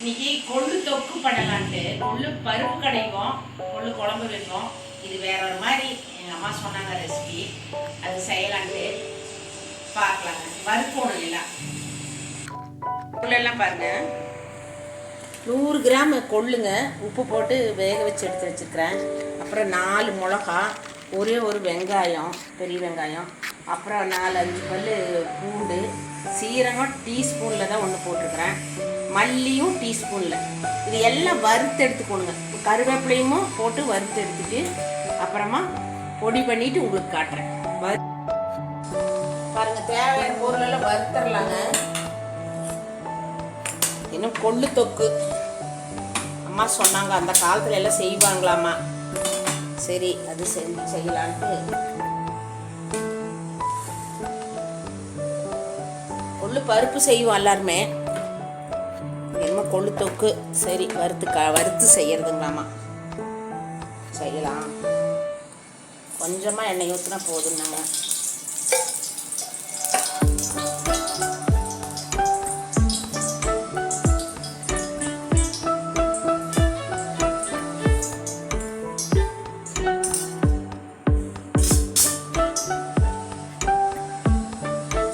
இன்னைக்கு கொள்ளு தொக்கு பண்ணலான்ட்டு கொள்ளு பருப்பு கடைவோம், கொள்ளு குழம்பு வைப்போம். இது வேற ஒரு மாதிரி எங்கள் அம்மா சொன்னாங்க ரெசிபி. அது செய்யலான்ட்டு பார்க்கலாங்க. வறுக்கணும் எல்லாம். கொள்ளெல்லாம் பாருங்க, 100 கிராம் கொள்ளுங்க. உப்பு போட்டு வேக வச்சு எடுத்து வச்சுருக்கிறேன். அப்புறம் 4 மிளகா, ஒரே ஒரு வெங்காயம், பெரிய வெங்காயம், அப்புறம் 4-5 பல் பூண்டு, சீரகம் டீஸ்பூனில் தான் ஒன்று போட்டிருக்கிறேன், மல்லியும் டீஸ்பூனில். இது எல்லாம் வறுத்து எடுத்துக்கணுங்க. கருவேப்பிலையும் போட்டு வறுத்து எடுத்துட்டு அப்புறமா பொடி பண்ணிவிட்டு உங்களுக்கு காட்டுறேன். பாருங்கள், தேவையான பொருளெல்லாம் வறுத்துடலாங்க. இன்னும் கொள்ளு தொக்கு அம்மா சொன்னாங்க, அந்த காலத்தில் எல்லாம் செய்வாங்களாம்மா. சரி, அது செய்யலான்ட்டு கொள்ளு பருப்பு செய்வோம் எல்லாருமே. என்னமோ கொள்ளு தொக்கு சரி வறுத்து செய்யறதுங்களாமா. செய்யலாம். கொஞ்சமாக எண்ணெய் ஊற்றினா போதும்னாங்க.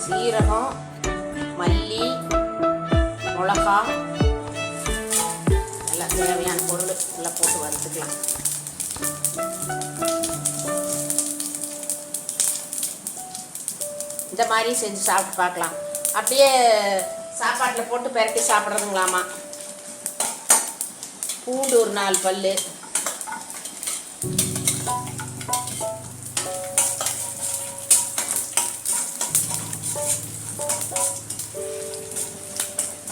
சீரகம், மல்லி, மிளகா, எல்லாம் தேவையான பொருள் எல்லாம் போட்டு வறுத்துக்கலாம். இந்த மாதிரி செஞ்சு சாப்பிட்டு பார்க்கலாம். அப்படியே சாப்பாட்டில் போட்டு பெரட்டி சாப்பிட்றதுங்களாமா. பூண்டு ஒரு 4 பல்,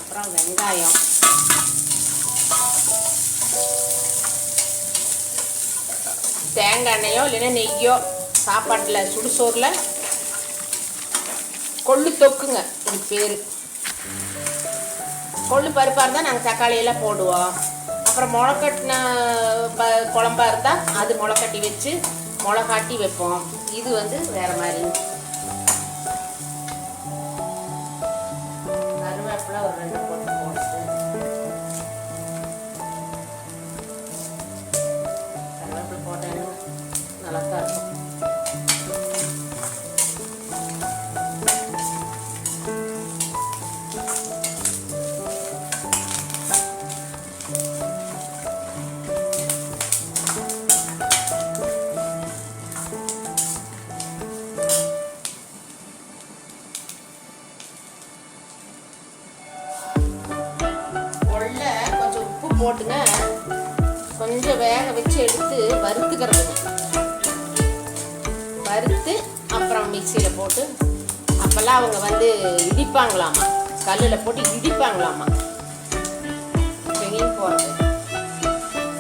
அப்புறம் வெங்காயம், தேங்காய் எண்ணெயோ இல்லைன்னா நெய்யோ, சாப்பாட்டில் சுடுசோறில் கொள்ளு தொக்குங்க இதுக்கு பேர். கொள்ளு பருப்பாக இருந்தால் நாங்கள் தக்காளியெல்லாம் போடுவோம். அப்புறம் முளைக்கட்டின குழம்பா இருந்தால் அது முளைக்கட்டி வச்சு மிளகாட்டி வைப்போம். இது வேறு மாதிரி. கருவேப்பிலை ஒரு 2 போட்டு கருவேப்பிலை போட்டேன்னு நல்லா தான் இருக்கும். போட்டுங்க, கொஞ்சம் வேக வச்சு எடுத்து வறுத்துக்கிறதுங்க. வறுத்து அப்புறம் மிக்சியில் போட்டு, அப்போல்லாம் அவங்க இடிப்பாங்களாமா, கல்லில் போட்டு இடிப்பாங்களாமா. எங்கேயும் போகிறது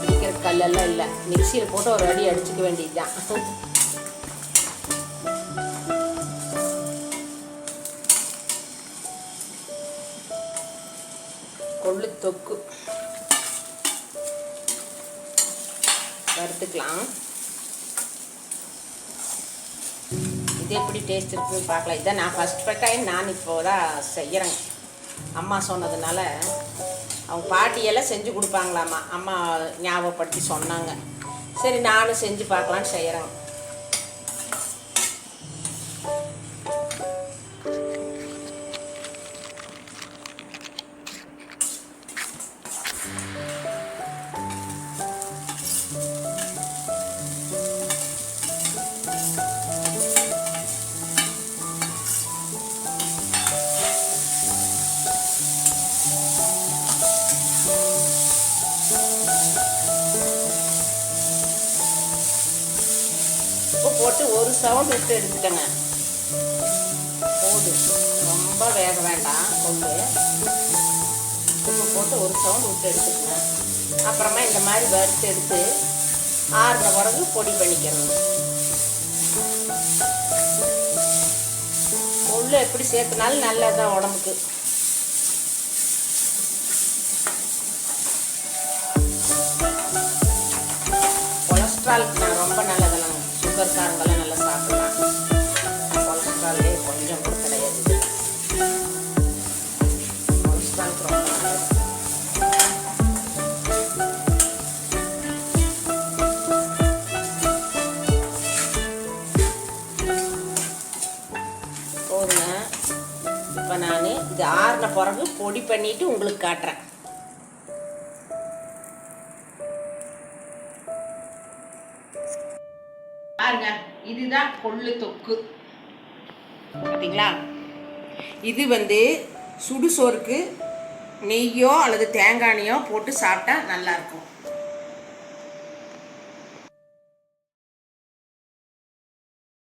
இடிக்கிற கல்லெல்லாம் இல்லை, மிக்சியில் போட்டு ஒரு அடி அடிச்சுக்க வேண்டியது தான். கொள்ளு தொக்கு வறுத்துக்கலாம். இது எப்படி டேஸ்ட் இருக்குன்னு பார்க்கலாம். இதான் நான் ஃபஸ்ட் டைம் நான் இப்போ தான் செய்கிறேங்க. அம்மா சொன்னதுனால, அவங்க பாட்டியெல்லாம் செஞ்சு கொடுப்பாங்களாம்மா. அம்மா ஞாபகப்படுத்தி சொன்னாங்க. சரி, நானும் செஞ்சு பார்க்கலான்னு செய்கிறேங்க. போட்டு ஒரு சவுண்ட் விட்டு எடுத்துட்டேங்க. போதும், ரொம்ப வேக வேண்டாம். கொண்டு உப்பு போட்டு ஒரு சவுண்ட் விட்டு எடுத்துக்கங்க. அப்புறமா இந்த மாதிரி வறுத்து எடுத்து ஆறுன பிறகு பொடி பண்ணிக்கிறோம். கொள்ளு எப்படி சேர்த்துனாலும் நல்லதுதான் உடம்புக்கு. கொலஸ்ட்ராலுக்கு நான் ரொம்ப நல்லதெல்லாம். சுகர்காரங்கெல்லாம் நல்லா சாப்பிடலாம். கொலஸ்ட்ராலே கொஞ்சம் கூட கிடையாது. கொலஸ்ட்ராலுக்கு ரொம்ப நல்லது. இப்போ நான் இது ஆறின பிறகு பொடி பண்ணிவிட்டு உங்களுக்கு காட்டுறேன். பாருங்க, இதுதான் கொள்ளு தொக்கு. பார்த்தீங்களா? இது சுடுசோறுக்கு நெய்யோ அல்லது தேங்காய் எண்ணெயோ போட்டு சாப்பிட்டா நல்லாயிருக்கும்.